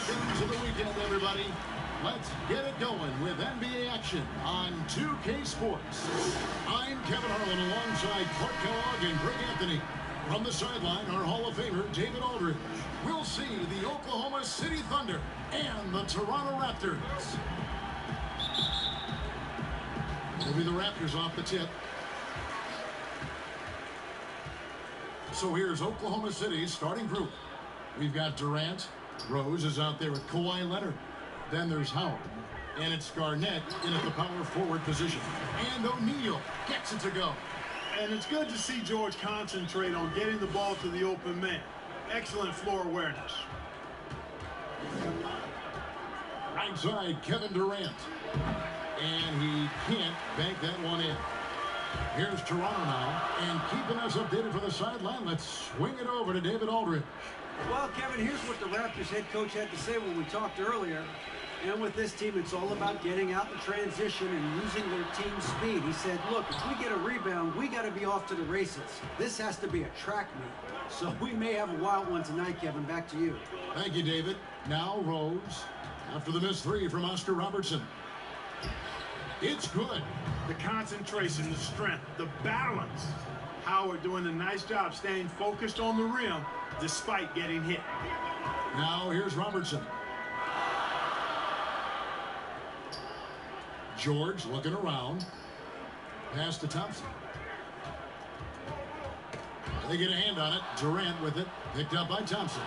Welcome to the weekend, everybody. Let's get it going with NBA action on 2K Sports. I'm Kevin Harlan alongside Clark Kellogg and Greg Anthony. From the sideline, our Hall of Famer, David Aldridge. We'll see the Oklahoma City Thunder and the Toronto Raptors. It'll be the Raptors off the tip. So here's Oklahoma City's starting group. We've got Durant. Rose is out there with Kawhi Leonard. Then there's Howard. And it's Garnett in at the power forward position. And O'Neal gets it to go. And it's good to see George concentrate on getting the ball to the open man. Excellent floor awareness. Right side, Kevin Durant. And he can't bank that one in. Here's Toronto now. And keeping us updated for the sideline, let's swing it over to David Aldridge. Well, Kevin, here's what the Raptors head coach had to say when we talked earlier. And with this team, it's all about getting out in transition and using their team speed. He said, look, if we get a rebound, we got to be off to the races. This has to be a track meet. So we may have a wild one tonight, Kevin. Back to you. Thank you, David. Now Rose after the missed three from Oscar Robertson. It's good. The concentration, the strength, the balance. Howard doing a nice job staying focused on the rim despite getting hit. Now here's Robertson. George looking around. Pass to Thompson. They get a hand on it. Durant with it. Picked up by Thompson.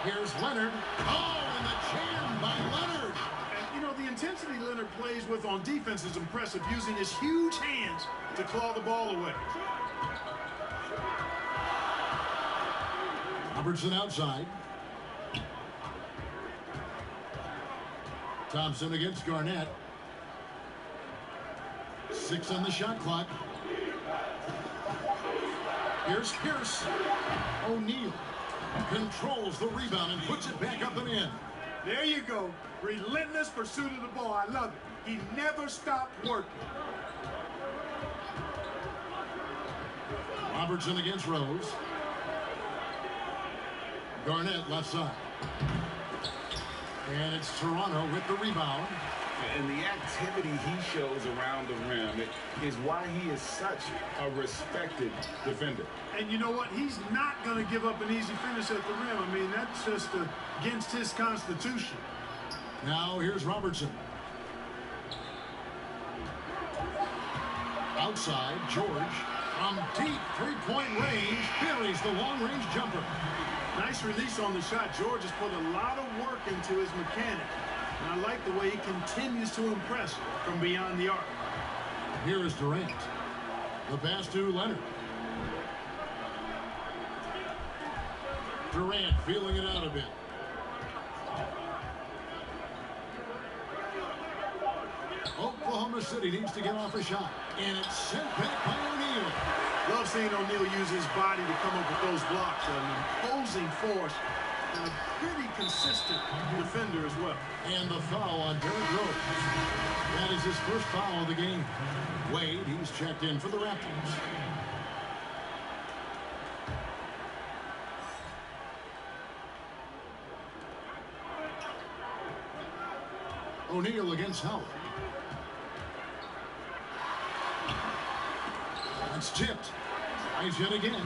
Here's Leonard. Oh, and the jam by Leonard. And, you know, the intensity Leonard plays with on defense is impressive, using his huge hands to claw the ball away. Robertson outside. Thompson against Garnett. 6 on the shot clock. Here's Pierce. O'Neal controls the rebound and puts it back up and in. There you go. Relentless pursuit of the ball. I love it. He never stopped working. Robertson against Rose. Garnett left side. And it's Toronto with the rebound. And the activity he shows around the rim is why he is such a respected defender. And you know what? He's not going to give up an easy finish at the rim. I mean, that's just against his constitution. Now here's Robertson. Outside, George from deep three-point range buries the long-range jumper. Nice release on the shot. George has put a lot of work into his mechanics. And I like the way he continues to impress from beyond the arc. Here is Durant. The pass to Leonard. Durant feeling it out a bit. Oklahoma City needs to get off a shot. And it's sent back by O'Neal. Love seeing O'Neal use his body to come up with those blocks. An imposing force. And a pretty consistent defender as well. And the foul on Derrick Rose. That is his first foul of the game. Wade, he's checked in for the Raptors. O'Neal against Howard. That's tipped. Tries yet again.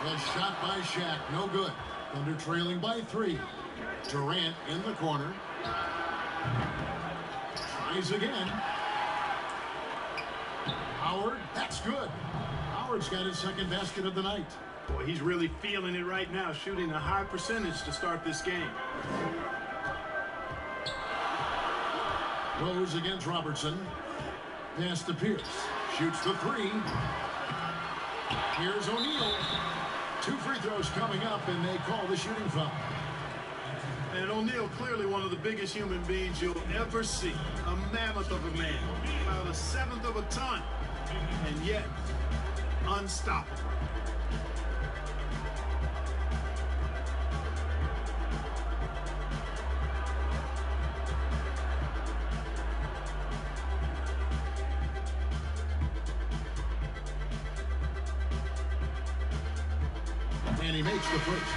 The shot by Shaq, no good. Thunder trailing by 3. Durant in the corner. Tries again. Howard, that's good. Howard's got his second basket of the night. Boy, he's really feeling it right now, shooting a high percentage to start this game. Rose against Robertson. Pass to Pierce. Shoots the 3. Here's O'Neal. 2 free throws coming up, and they call the shooting foul. And O'Neal, clearly one of the biggest human beings you'll ever see. A mammoth of a man. About a 1/7 of a ton. And yet, unstoppable. And he makes the first.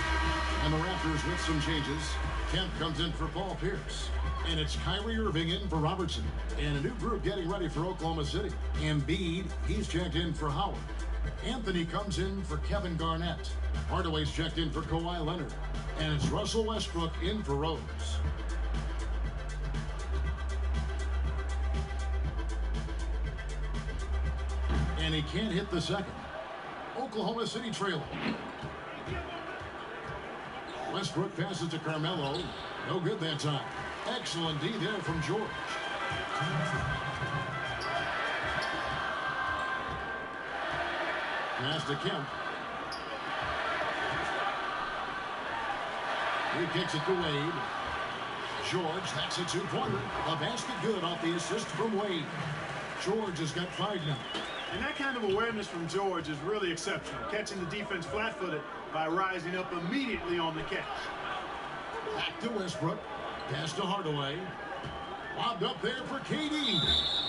And the Raptors with some changes. Kemp comes in for Paul Pierce. And it's Kyrie Irving in for Robertson. And a new group getting ready for Oklahoma City. Embiid, he's checked in for Howard. Anthony comes in for Kevin Garnett. Hardaway's checked in for Kawhi Leonard. And it's Russell Westbrook in for Rose. And he can't hit the second. Oklahoma City trailing. Westbrook passes to Carmelo. No good that time. Excellent D there from George. Pass to Kemp. He kicks it to Wade. George, that's a two-pointer. A basket good off the assist from Wade. George has got 5 now. And that kind of awareness from George is really exceptional, catching the defense flat-footed by rising up immediately on the catch. Back to Westbrook. Pass to Hardaway. Lobbed up there for KD.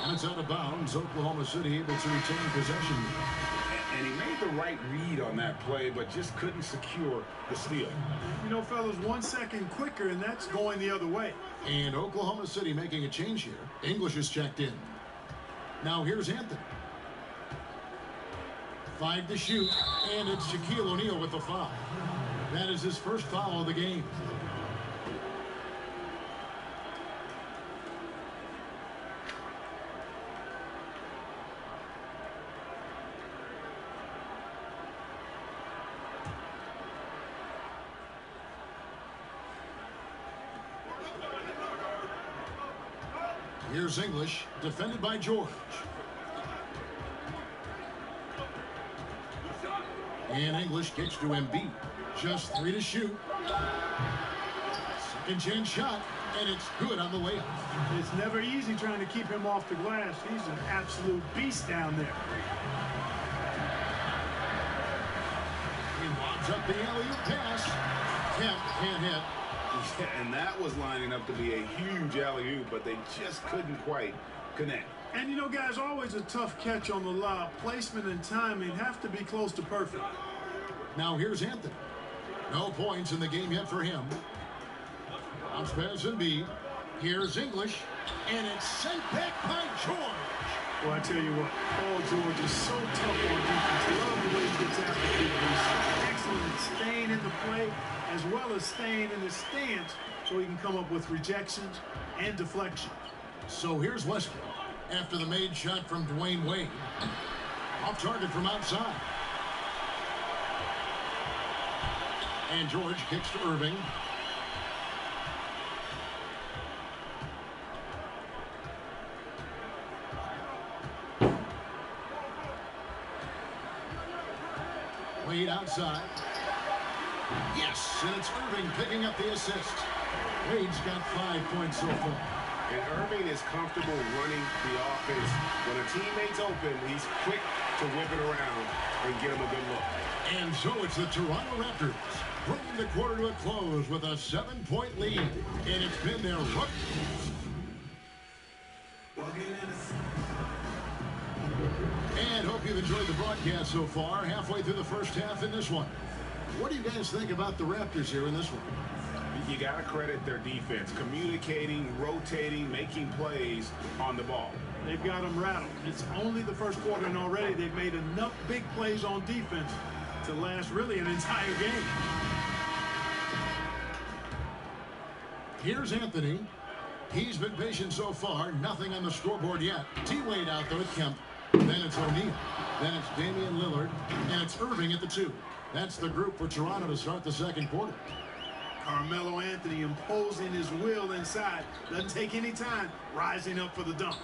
And it's out of bounds. Oklahoma City able to retain possession. And he made the right read on that play, but just couldn't secure the steal. You know, fellas, 1 second quicker, and that's going the other way. And Oklahoma City making a change here. English is checked in. Now here's Anthony. 5 to shoot, and it's Shaquille O'Neal with the foul. That is his first foul of the game. Here's English, defended by George. And English kicks to Embiid. Just 3 to shoot. Second chance shot, and it's good on the layup. It's never easy trying to keep him off the glass. He's an absolute beast down there. He lobs up the alley-oop pass. Kemp can't hit. And that was lining up to be a huge alley-oop, but they just couldn't quite connect. And you know, guys, always a tough catch on the lob. Placement and timing have to be close to perfect. Now here's Anthony. No points in the game yet for him. Bounce pass Embiid. Here's English, and it's sent back by George. Well, I tell you what, Paul George is so tough on defense. Love the way he gets after people. He's excellent at staying in the play as well as staying in his stance so he can come up with rejections and deflections. So here's Westbrook after the made shot from Dwayne Wade. Off target from outside. And George kicks to Irving. Wade outside. Yes, and it's Irving picking up the assist. Wade's got 5 points so far. And Irving is comfortable running the offense. When a teammate's open, he's quick to whip it around and get him a good look. And so it's the Toronto Raptors bringing the quarter to a close with a 7-point lead. And it's been their rookie. And hope you've enjoyed the broadcast so far. Halfway through the first half in this one. What do you guys think about the Raptors here in this one? You got to credit their defense, communicating, rotating, making plays on the ball. They've got them rattled. It's only the first quarter, and already they've made enough big plays on defense to last really an entire game. Here's Anthony. He's been patient so far. Nothing on the scoreboard yet. T-Wade out there with Kemp. Then it's O'Neal. Then it's Damian Lillard. And it's Irving at the 2. That's the group for Toronto to start the second quarter. Carmelo Anthony imposing his will inside. Doesn't take any time. Rising up for the dunk.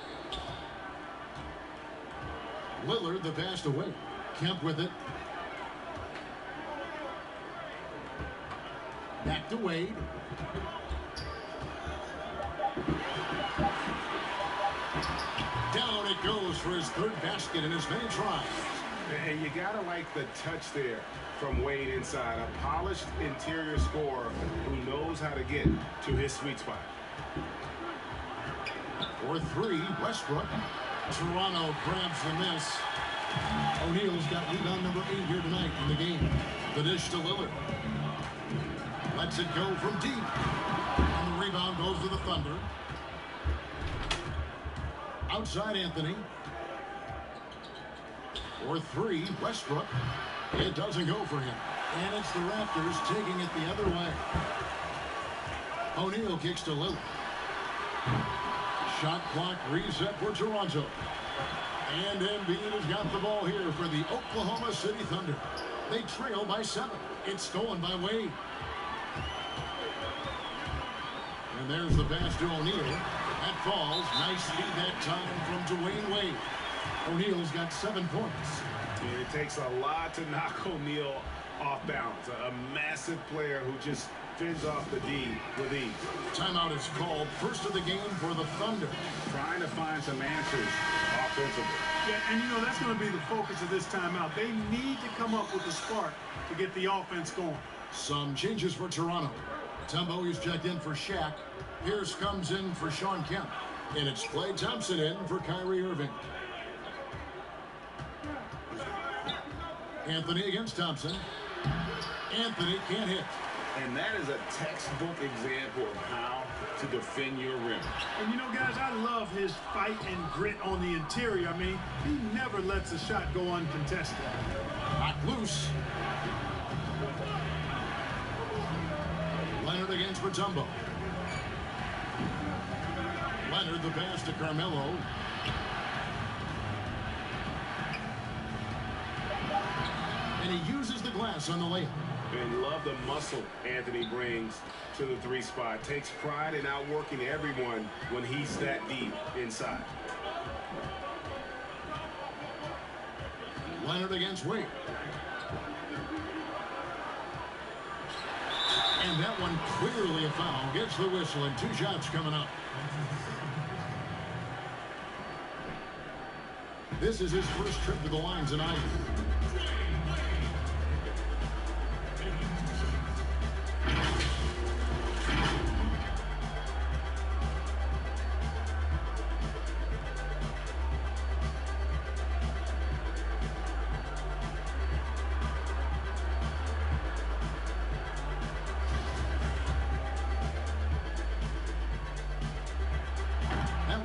Lillard the pass to Wade. Kemp with it. Back to Wade. Down it goes for his 3rd basket in as many tries. And you got to like the touch there from Wade inside. A polished interior scorer who knows how to get to his sweet spot. For 3, Westbrook. Toronto grabs the miss. O'Neal's got rebound number 8 here tonight in the game. The dish to Lillard. Lets it go from deep. And the rebound goes to the Thunder. Outside Anthony. For three, Westbrook. It doesn't go for him. And it's the Raptors taking it the other way. O'Neal kicks to Lillard. Shot clock reset for Toronto. And Embiid has got the ball here for the Oklahoma City Thunder. They trail by 7. It's stolen by Wade. And there's the pass to O'Neal. That falls. Nice feed that time from Dwayne Wade. O'Neal's got 7 points. And it takes a lot to knock O'Neal off balance. A massive player who just fins off the D with ease. Timeout is called. First of the game for the Thunder. Trying to find some answers offensively. Yeah, and you know, that's going to be the focus of this timeout. They need to come up with a spark to get the offense going. Some changes for Toronto. Tumbo is checked in for Shaq. Pierce comes in for Sean Kemp. And it's Klay Thompson in for Kyrie Irving. Anthony against Thompson. Anthony can't hit. And that is a textbook example of how to defend your rim. And you know, guys, I love his fight and grit on the interior. I mean, he never lets a shot go uncontested. Knocked loose. Leonard against Mutombo. Leonard the pass to Carmelo. And he uses the glass on the layup. And love the muscle Anthony brings to the 3 spot. Takes pride in outworking everyone when he's that deep inside. Leonard against Wade. And that one clearly a foul. Gets the whistle and 2 shots coming up. This is his first trip to the line tonight.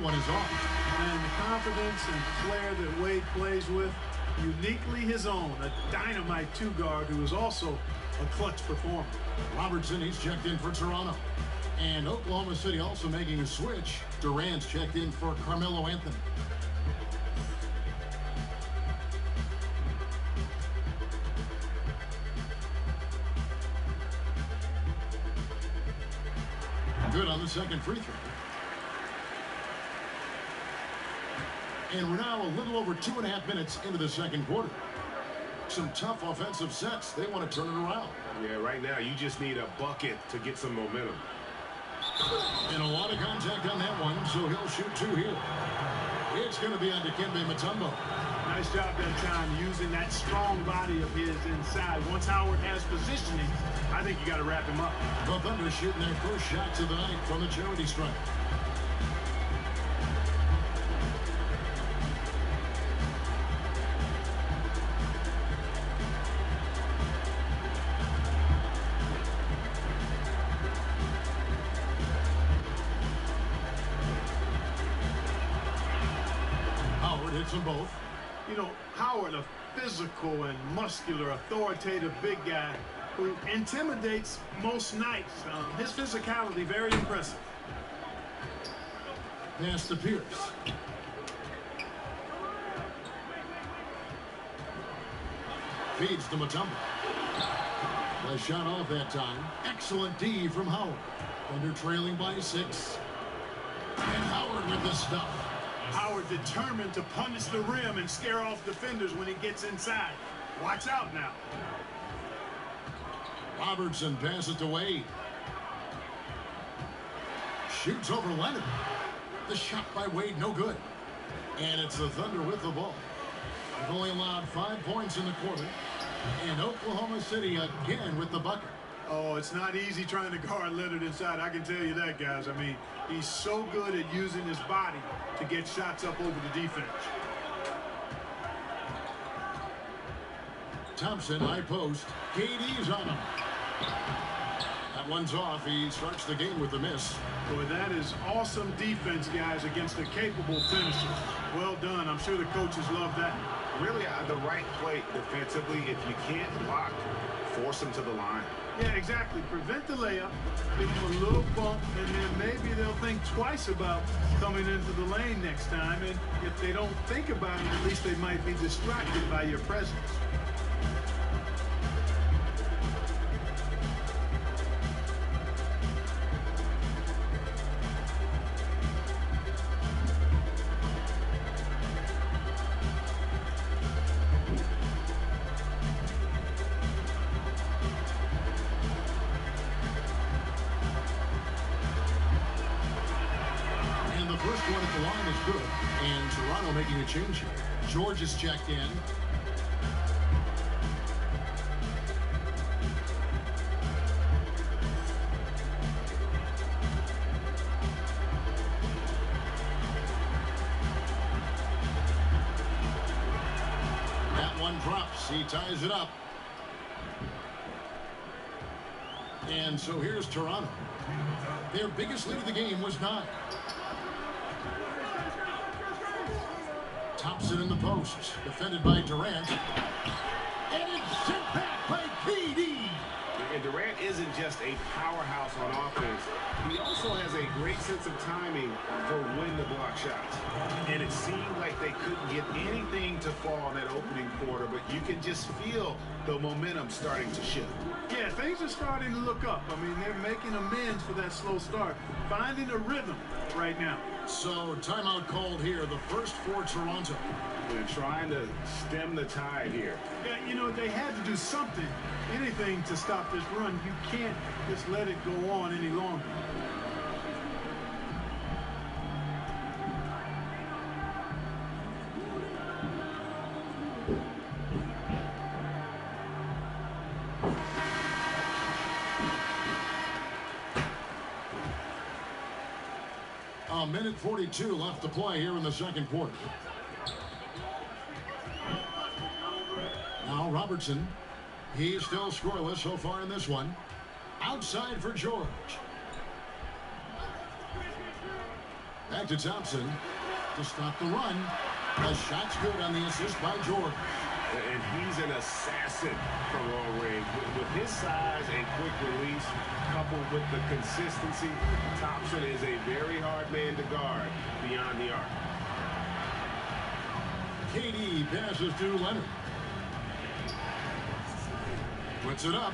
One is off. And the confidence and flair that Wade plays with, uniquely his own. A dynamite 2-guard who is also a clutch performer. Robertson, he's checked in for Toronto. And Oklahoma City also making a switch. Durant's checked in for Carmelo Anthony. Good on the second free throw. And we're now a little over 2.5 minutes into the second quarter. Some tough offensive sets. They want to turn it around. Yeah, right now you just need a bucket to get some momentum. And a lot of contact on that one, so he'll shoot 2 here. It's going to be on Dikembe Mutombo. Nice job that time using that strong body of his inside. Once Howard has positioning, I think you got to wrap him up. The Thunder shooting their first shots of the night from the charity stripe. Hits them both. You know, Howard, a physical and muscular, authoritative big guy who intimidates most nights. His physicality, very impressive. Pass to Pierce. Feeds to Mutombo. The shot off that time. Excellent D from Howard. Thunder trailing by 6. And Howard with the stuff. Howard determined to punish the rim and scare off defenders when he gets inside. Watch out now. Robertson passes to Wade. Shoots over Leonard. The shot by Wade, no good. And it's the Thunder with the ball. They've only allowed 5 points in the quarter. And Oklahoma City again with the bucket. Oh, it's not easy trying to guard Leonard inside. I can tell you that, guys. I mean, he's so good at using his body to get shots up over the defense. Thompson, high post. KD's on him. That That one's off. He starts the game with a miss. Boy, that is awesome defense, guys, against a capable finisher. Well done. I'm sure the coaches love that. Really, the right play defensively. If you can't block, force them to the line. Yeah, exactly. Prevent the layup, give them a little bump, and then maybe they'll think twice about coming into the lane next time. And if they don't think about it, at least they might be distracted by your presence. One at the line is good, and Toronto making a change here. George is checked in. That one drops. He ties it up. And so here's Toronto. Their biggest lead of the game was 9. Thompson in the post, defended by Durant. And it's sent back by KD. And Durant isn't just a powerhouse on offense. He also has a great sense of timing for when to block shots. And it seemed like they couldn't get anything to fall in that opening quarter, but you can just feel the momentum starting to shift. Yeah, things are starting to look up. I mean, they're making amends for that slow start, finding a rhythm right now. So, timeout called here, the first for Toronto. They're trying to stem the tide here. Yeah, you know, they had to do something, anything to stop this run. You can't just let it go on any longer. A minute 42 left to play here in the second quarter. Now Robertson. He's still scoreless so far in this one. Outside for George. Back to Thompson to stop the run. The shot's good on the assist by George. And he's an assassin from long range. With his size and quick release, coupled with the consistency, Thompson is a very hard man to guard beyond the arc. KD passes to Leonard. Puts it up.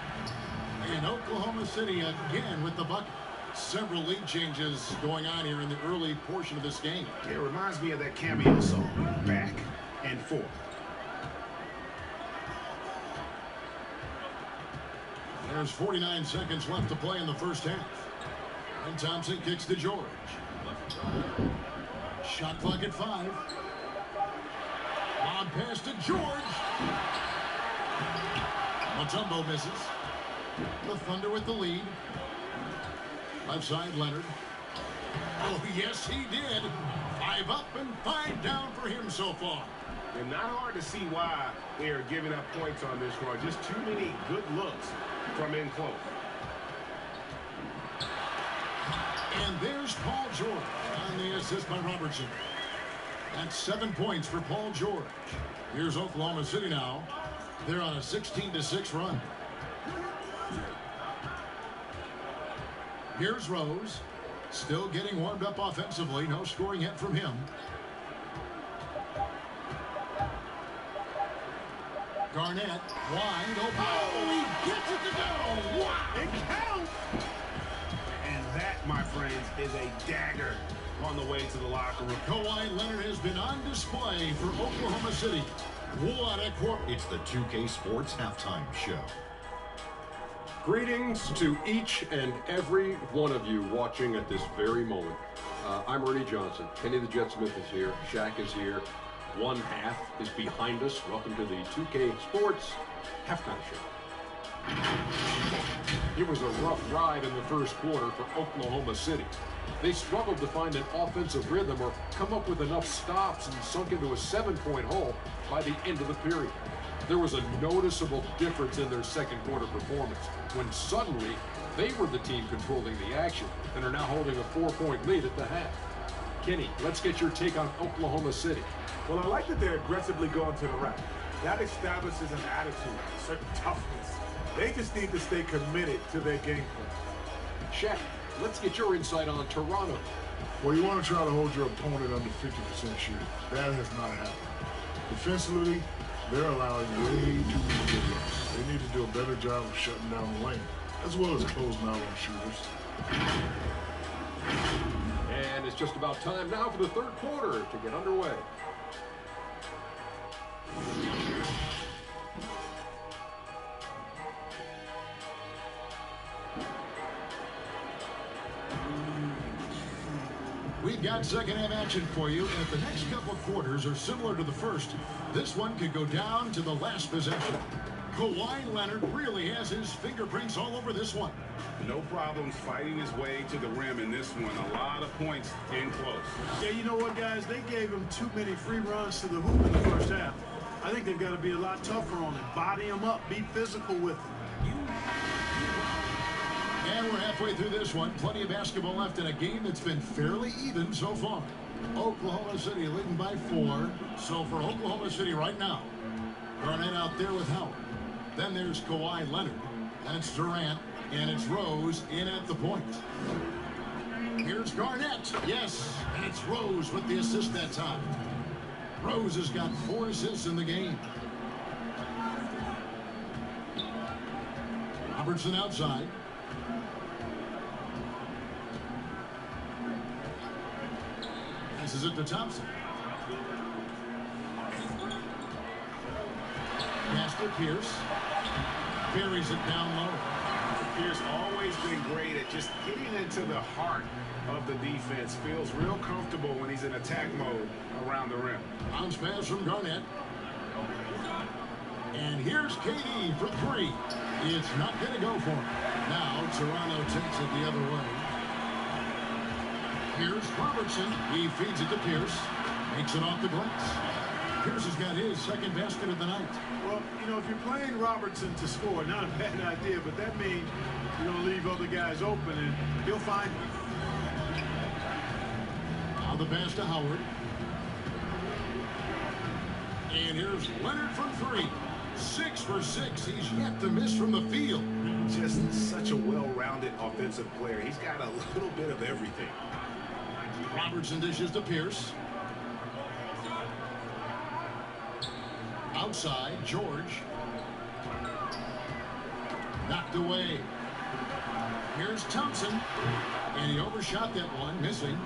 And Oklahoma City again with the bucket. Several lead changes going on here in the early portion of this game. It reminds me of that cameo song, Back and Forth. There's 49 seconds left to play in the first half. And Thompson kicks to George. Shot clock at 5. Lob pass to George. Mutombo misses. The Thunder with the lead. Left side, Leonard. Oh, yes, he did. 5 up and 5 down for him so far. And not hard to see why they are giving up points on this run. Just too many good looks from in close. And there's Paul George on the assist by Robertson. That's 7 points for Paul George. Here's Oklahoma City now. They're on a 16-6 run. Here's Rose. Still getting warmed up offensively. No scoring yet from him. Garnett, wide open. Oh, he gets it to go. Wow, it counts. And that, my friends, is a dagger on the way to the locker room. Kawhi Leonard has been on display for Oklahoma City. What a quarter. It's the 2K Sports Halftime Show. Greetings to each and every one of you watching at this very moment. I'm Ernie Johnson. Kenny the Jet Smith is here. Shaq is here. One half is behind us. Welcome to the 2K Sports Halftime Show. It was a rough ride in the first quarter for Oklahoma City. They struggled to find an offensive rhythm or come up with enough stops and sunk into a 7-point hole by the end of the period. There was a noticeable difference in their second quarter performance when suddenly They were the team controlling the action and are now holding a 4-point lead at the half. Kenny, let's get your take on Oklahoma City. Well, I like that they're aggressively going to the rack. That establishes an attitude, a certain toughness. They just need to stay committed to their game plan. Shaq, let's get your insight on Toronto. Well, you want to try to hold your opponent under 50% shooting. That has not happened. Defensively, they're allowing way too many good looks. They need to do a better job of shutting down the lane, as well as closing out on shooters. And it's just about time now for the third quarter to get underway. We've got second half action for you, and if the next couple of quarters are similar to the first, this one could go down to the last possession. Kawhi Leonard really has his fingerprints all over this one. No problems fighting his way to the rim in this one. A lot of points in close. Yeah, you know what, guys? They gave him too many free runs to the hoop in the first half. I think they've got to be a lot tougher on him. Body him up. Be physical with him. And we're halfway through this one. Plenty of basketball left in a game that's been fairly even so far. Oklahoma City leading by 4. So for Oklahoma City right now, Garnett out there with Howard. Then there's Kawhi Leonard. Then it's Durant. And it's Rose in at the point. Here's Garnett. Yes, and it's Rose with the assist that time. Rose has got 4 assists in the game. Robertson outside. Passes it to Thompson. Pass to Pierce. Buries it down low. Pierce always been great at just getting into the heart of the defense. Feels real comfortable when he's in attack mode around the rim. Bounce pass from Garnett. And here's KD for 3. It's not going to go for him. Now Toronto takes it the other way. Here's Robertson. He feeds it to Pierce. Makes it off the glass. Pierce has got his second basket of the night. Well, you know, if you're playing Robertson to score, not a bad idea, but that means you're going to leave other guys open, and he'll find them. Now the pass to Howard. And here's Leonard from 3. 6 for 6. He's yet to miss from the field. Just such a well-rounded offensive player. He's got a little bit of everything. Robertson dishes to Pierce. Outside, George. Knocked away. Here's Thompson. And he overshot that one, missing.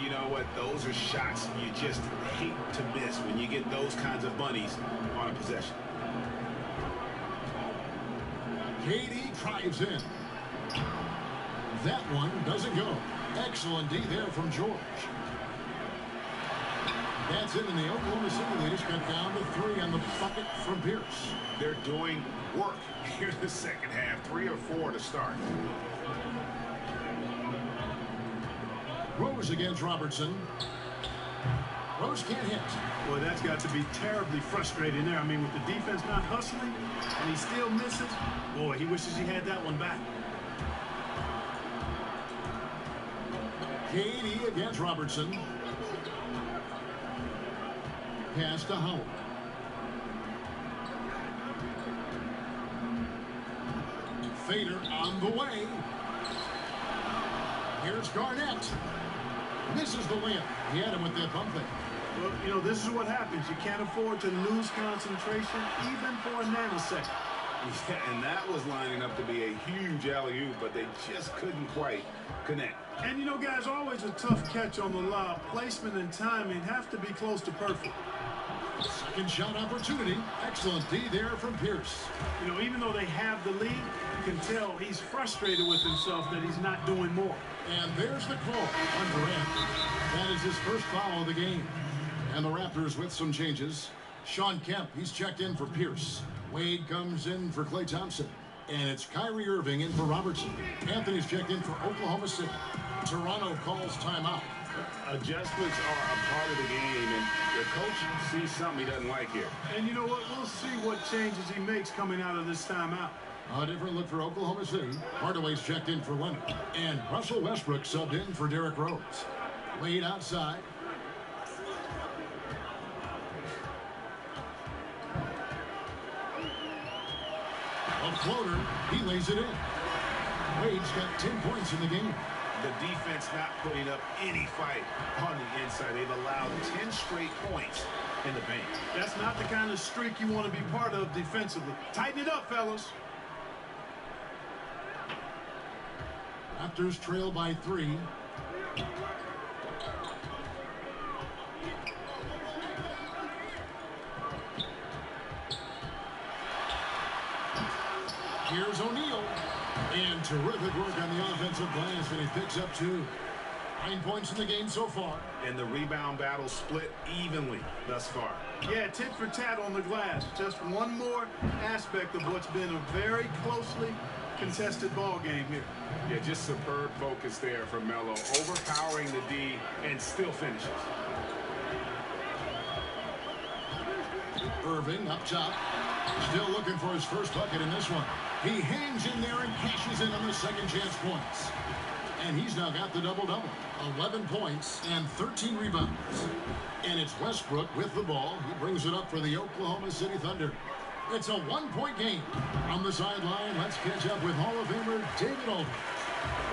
You know what? Those are shots you just hate to miss when you get those kinds of bunnies on a possession. KD drives in. That one doesn't go. Excellent D there from George. That's it, and the Oklahoma City leaders cut down to 3 on the bucket from Pierce. They're doing work here in the second half. 3 or 4 to start. Rose against Robertson. Rose can't hit. Boy, that's got to be terribly frustrating there. I mean, with the defense not hustling, and he still misses. Boy, he wishes he had that one back. KD against Robertson. Pass to Howard. Fader on the way. Here's Garnett. Misses the layup. He had him with that pump fake. Well, you know, this is what happens. You can't afford to lose concentration even for a nanosecond. Yeah, and that was lining up to be a huge alley-oop, but they just couldn't quite connect. And, you know, guys, always a tough catch on the lob. Placement and timing have to be close to perfect. Second shot opportunity. Excellent D there from Pierce. You know, even though they have the lead, you can tell he's frustrated with himself that he's not doing more. And there's the call on Durant. That is his first foul of the game. And the Raptors with some changes. Sean Kemp, he's checked in for Pierce. Wade comes in for Klay Thompson. And it's Kyrie Irving in for Robertson. Anthony's checked in for Oklahoma City. Toronto calls timeout. Adjustments are a part of the game, and the coach sees something he doesn't like here. And you know what? We'll see what changes he makes coming out of this timeout. A different look for Oklahoma City. Hardaway's checked in for Leonard. And Russell Westbrook subbed in for Derrick Rose. Wade outside. A floater. He lays it in. Wade's got 10 points in the game. The defense not putting up any fight on the inside. They've allowed 10 straight points in the paint. That's not the kind of streak you want to be part of defensively. Tighten it up, fellas. Raptors trail by 3. Here's O'Neal. And terrific work on the offensive glass, and he picks up 2. 9 points in the game so far. And the rebound battle split evenly thus far. Yeah, tit for tat on the glass. Just one more aspect of what's been a very closely contested ball game here. Yeah, just superb focus there from Melo, overpowering the D and still finishes. Irving up top. Still looking for his first bucket in this one. He hangs in there and cashes in on the second chance points. And he's now got the double-double. 11 points and 13 rebounds. And it's Westbrook with the ball. He brings it up for the Oklahoma City Thunder. It's a one-point game. On the sideline, let's catch up with Hall of Famer David Aldridge.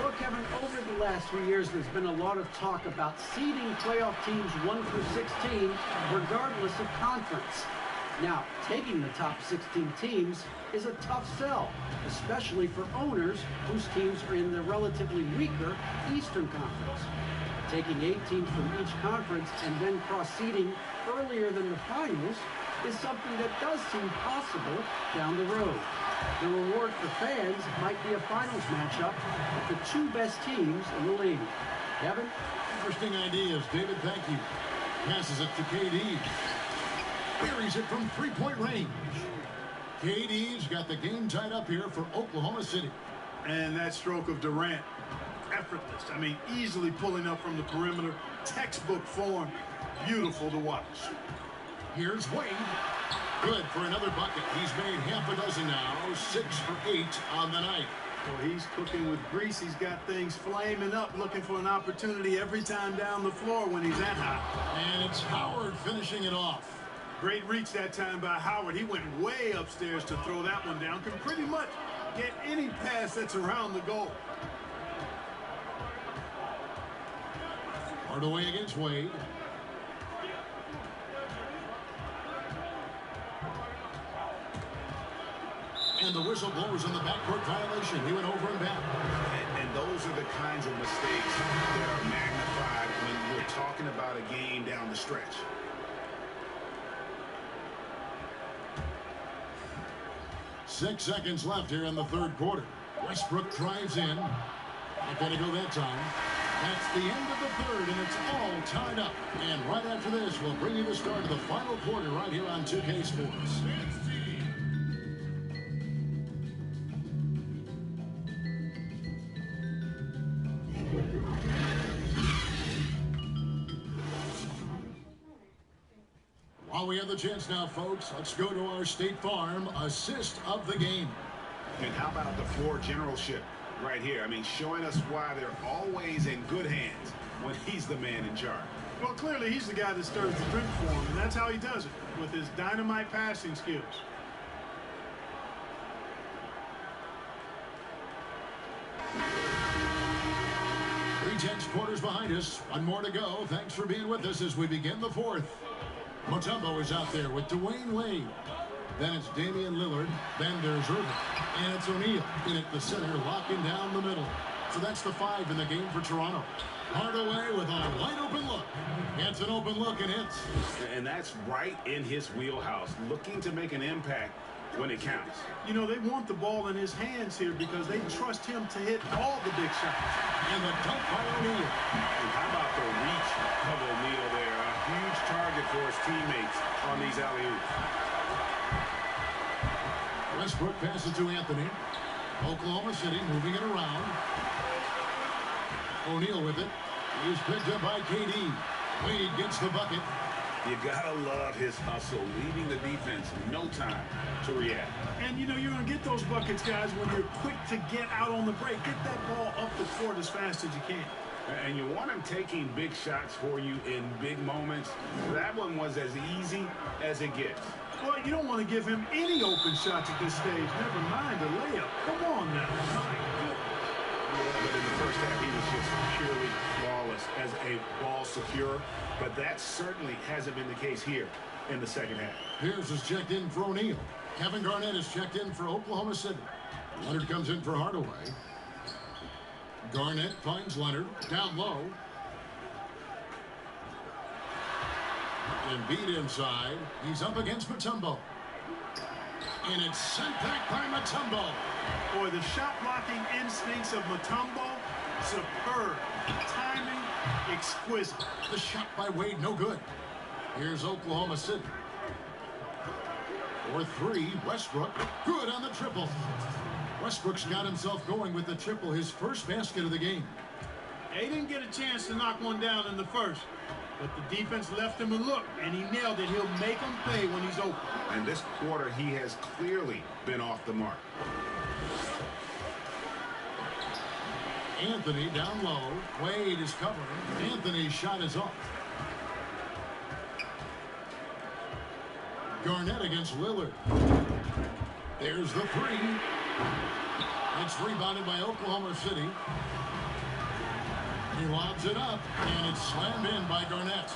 Well, Kevin, over the last 3 years, there's been a lot of talk about seeding playoff teams 1 through 16, regardless of conference. Now, taking the top 16 teams is a tough sell, especially for owners whose teams are in the relatively weaker Eastern Conference. Taking 8 teams from each conference and then cross-seeding earlier than the finals is something that does seem possible down the road. The reward for fans might be a finals matchup with the 2 best teams in the league. Kevin? Interesting ideas. David, thank you. Passes it to KD. Buries it from three-point range. KD's got the game tied up here for Oklahoma City. And that stroke of Durant, effortless. I mean, easily pulling up from the perimeter. Textbook form. Beautiful to watch. Here's Wade. Good for another bucket. He's made half a dozen now. 6 for 8 on the night. Well, he's cooking with grease. He's got things flaming up, looking for an opportunity every time down the floor when he's that hot. And it's Howard finishing it off. Great reach that time by Howard. He went way upstairs to throw that one down. Can pretty much get any pass that's around the goal. Hardaway against Wade. And the whistle blows on the backcourt violation. He went over and back. And those are the kinds of mistakes that are magnified when we're talking about a game down the stretch. Six seconds left here in the third quarter. Westbrook drives in. Not going to go that time. That's the end of the third, and it's all tied up. And right after this, we'll bring you the start of the final quarter right here on 2K Sports. While we have the chance now, folks, let's go to our State Farm assist of the game. And how about the floor generalship right here? I mean, showing us why they're always in good hands when he's the man in charge. Well, clearly he's the guy that stirs the drink for him, and that's how he does it, with his dynamite passing skills. Three-tenths quarters behind us. One more to go. Thanks for being with us as we begin the fourth. Mutombo is out there with Dwayne Wade. Then it's Damian Lillard. Then there's Irving. And it's O'Neal in at the center, locking down the middle. So that's the 5 in the game for Toronto. Hardaway with a wide open look. Gets an open look and hits. And that's right in his wheelhouse, looking to make an impact when it counts. You know, they want the ball in his hands here because they trust him to hit all the big shots. And the dunk by O'Neal. And how about the reach of O'Neal there? A huge target for his teammates on these alley-oops. Westbrook passes to Anthony. Oklahoma City moving it around. O'Neal with it. He's picked up by KD. Wade gets the bucket. You gotta love his hustle, leaving the defense no time to react. And, you know, you're going to get those buckets, guys, when you're quick to get out on the break. Get that ball up the court as fast as you can. And you want him taking big shots for you in big moments. That one was as easy as it gets. Well, you don't want to give him any open shots at this stage. Never mind a layup. Come on now. My goodness. Yeah, but in the first half, he was just purely flawless as a ball securer. But that certainly hasn't been the case here in the second half. Pierce is checked in for O'Neal. Kevin Garnett is checked in for Oklahoma City. Leonard comes in for Hardaway. Garnett finds Leonard down low. Embiid inside. He's up against Mutombo. And it's sent back by Mutombo. Boy, the shot blocking instincts of Mutombo, superb. Timing, exquisite. The shot by Wade, no good. Here's Oklahoma City. For three, Westbrook, good on the triple. Westbrook's got himself going with the triple, his first basket of the game. They didn't get a chance to knock one down in the first, but the defense left him a look, and he nailed it. He'll make them pay when he's open. And this quarter, he has clearly been off the mark. Anthony down low. Wade is covering. Anthony's shot is off. Garnett against Lillard. There's the three. It's rebounded by Oklahoma City. He lobs it up, and it's slammed in by Garnett.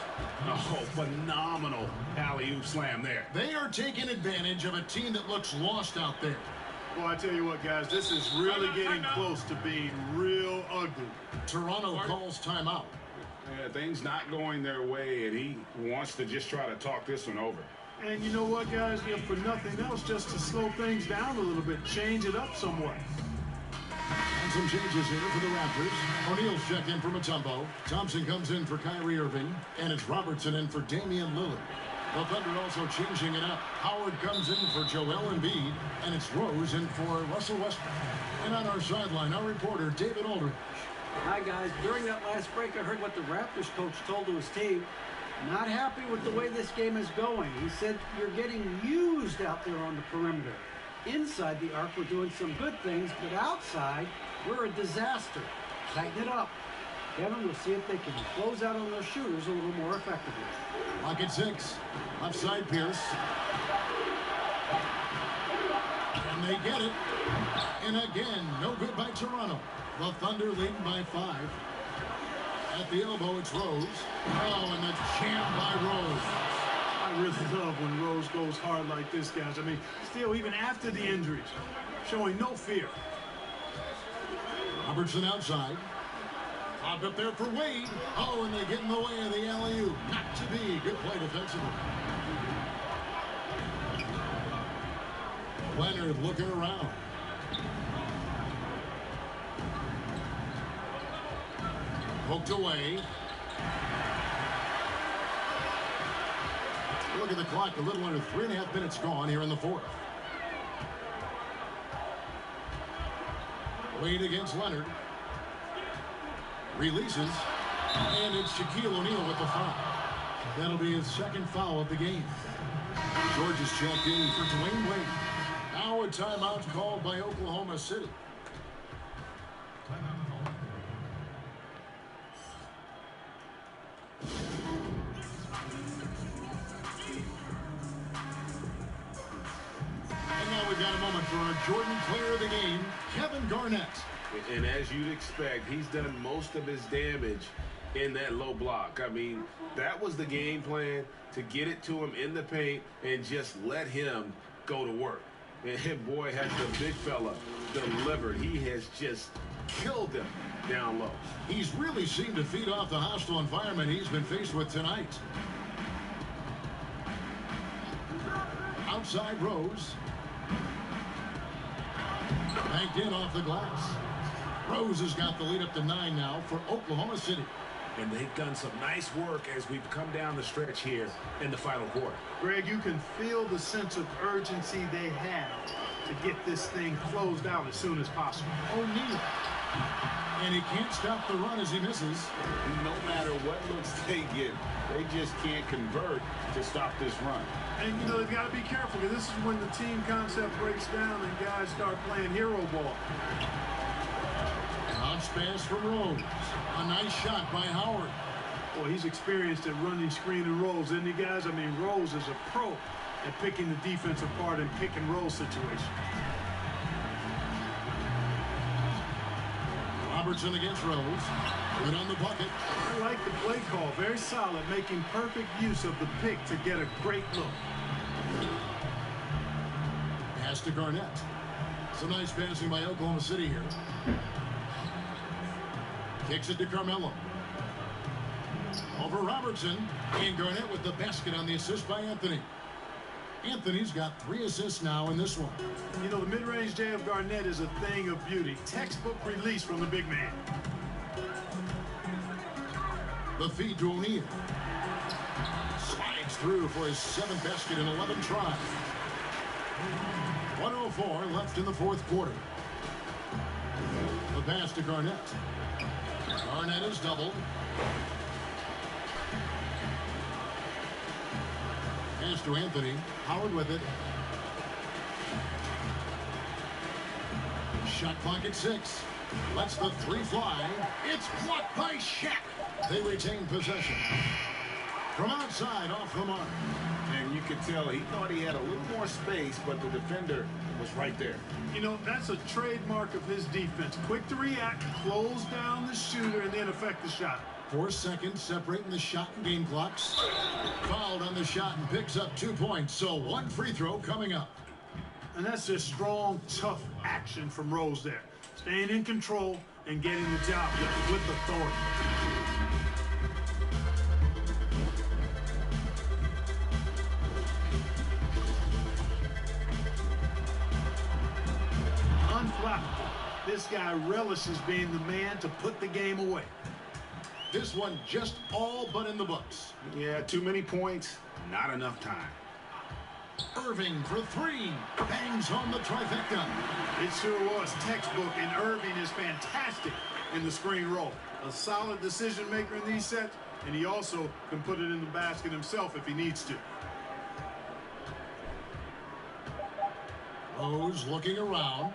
Oh, phenomenal alley-oop slam there. They are taking advantage of a team that looks lost out there. Well, I tell you what, guys, this is really getting close to being real ugly. Toronto calls timeout. Yeah, things not going their way, and he wants to just try to talk this one over. And you know what, guys? If for nothing else, just to slow things down a little bit, change it up somewhat. And some changes here for the Raptors. O'Neal's checked in for Mutombo. Thompson comes in for Kyrie Irving. And it's Robertson in for Damian Lillard. The Thunder also changing it up. Howard comes in for Joel Embiid. And it's Rose in for Russell Westbrook. And on our sideline, our reporter, David Aldridge. Hi, guys. During that last break, I heard what the Raptors coach told to his team. Not happy with the way this game is going. He said, you're getting used out there on the perimeter. Inside the arc, we're doing some good things, but outside, we're a disaster. Tighten it up. Kevin, we'll see if they can close out on those shooters a little more effectively. Lock at 6. Left side, Pierce. And they get it. And again, no good by Toronto. The Thunder leading by 5. At the elbow, it's Rose. Oh, and the jam by Rose. I really love when Rose goes hard like this, guys. I mean, still, even after the injuries, showing no fear. Robertson outside. Popped up there for Wade. Oh, and they get in the way of the alley-oop. Not to be. Good play defensively. Leonard looking around. Poked away. Look at the clock. A little under 3.5 minutes gone here in the fourth. Wade against Leonard. Releases. And it's Shaquille O'Neal with the foul. That'll be his second foul of the game. George is checked in for Dwayne Wade. Now a timeout called by Oklahoma City. And now we've got a moment for our Jordan player of the game, Kevin Garnett. And as you'd expect, he's done most of his damage in that low block. I mean, that was the game plan, to get it to him in the paint and just let him go to work. And boy, has the big fella delivered. He has just killed him down low. He's really seemed to feed off the hostile environment he's been faced with tonight. Outside Rose. Banked in off the glass. Rose has got the lead up to 9 now for Oklahoma City. And they've done some nice work as we've come down the stretch here in the final quarter. Greg, you can feel the sense of urgency they have to get this thing closed out as soon as possible. O'Neal. And he can't stop the run as he misses. No matter what looks they get, they just can't convert to stop this run. And, you know, they've got to be careful because this is when the team concept breaks down and guys start playing hero ball. Bounce pass from Rose. A nice shot by Howard. Well, he's experienced at running screen and rolls, isn't he, guys? I mean, Rose is a pro at picking the defense apart in pick and roll situations. Robertson against Rose. Good on the bucket. I like the play call. Very solid, making perfect use of the pick to get a great look. Pass to Garnett. Some nice passing by Oklahoma City here. Kicks it to Carmelo. Over Robertson. And Garnett with the basket on the assist by Anthony. Anthony's got 3 assists now in this one. You know, the mid-range J of Garnett is a thing of beauty. Textbook release from the big man. The feed to O'Neal. Slides through for his 7th basket in 11 tries. 1:04 left in the 4th quarter. The pass to Garnett. Garnett is doubled. Pass to Anthony. Howard with it. Shot clock at 6. Lets the 3 fly. It's blocked by Shaq. They retain possession. From outside, off the mark. And you could tell he thought he had a little more space, but the defender was right there. You know, that's a trademark of his defense. Quick to react, close down the shooter, and then affect the shot. 4 seconds separating the shot and game clocks. Fouled on the shot and picks up 2 points. So 1 free throw coming up. And that's just strong, tough action from Rose there. Staying in control and getting the job done with authority. Unflappable. This guy relishes being the man to put the game away. This one just all but in the books. Yeah, too many points, not enough time. Irving for 3. Bangs home the trifecta. It sure was textbook, and Irving is fantastic in the screen roll. A solid decision maker in these sets, and he also can put it in the basket himself if he needs to. Rose looking around.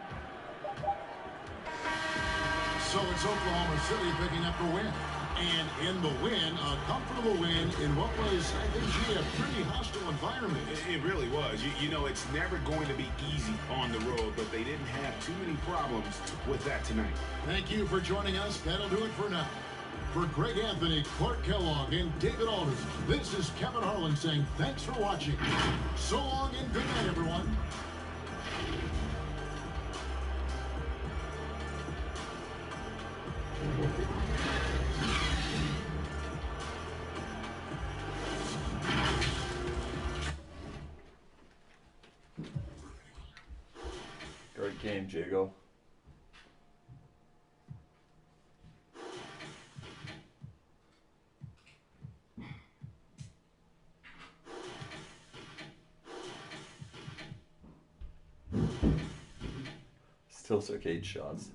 So it's Oklahoma City picking up the win. And in the win, a comfortable win in what was, I think, gee, a pretty hostile environment. It really was. You know, it's never going to be easy on the road, but they didn't have too many problems with that tonight. Thank you for joining us. That'll do it for now. For Greg Anthony, Clark Kellogg, and David Alders, this is Kevin Harlan saying thanks for watching. So long and good night, everyone. Great game, Jago. Still took 8 shots.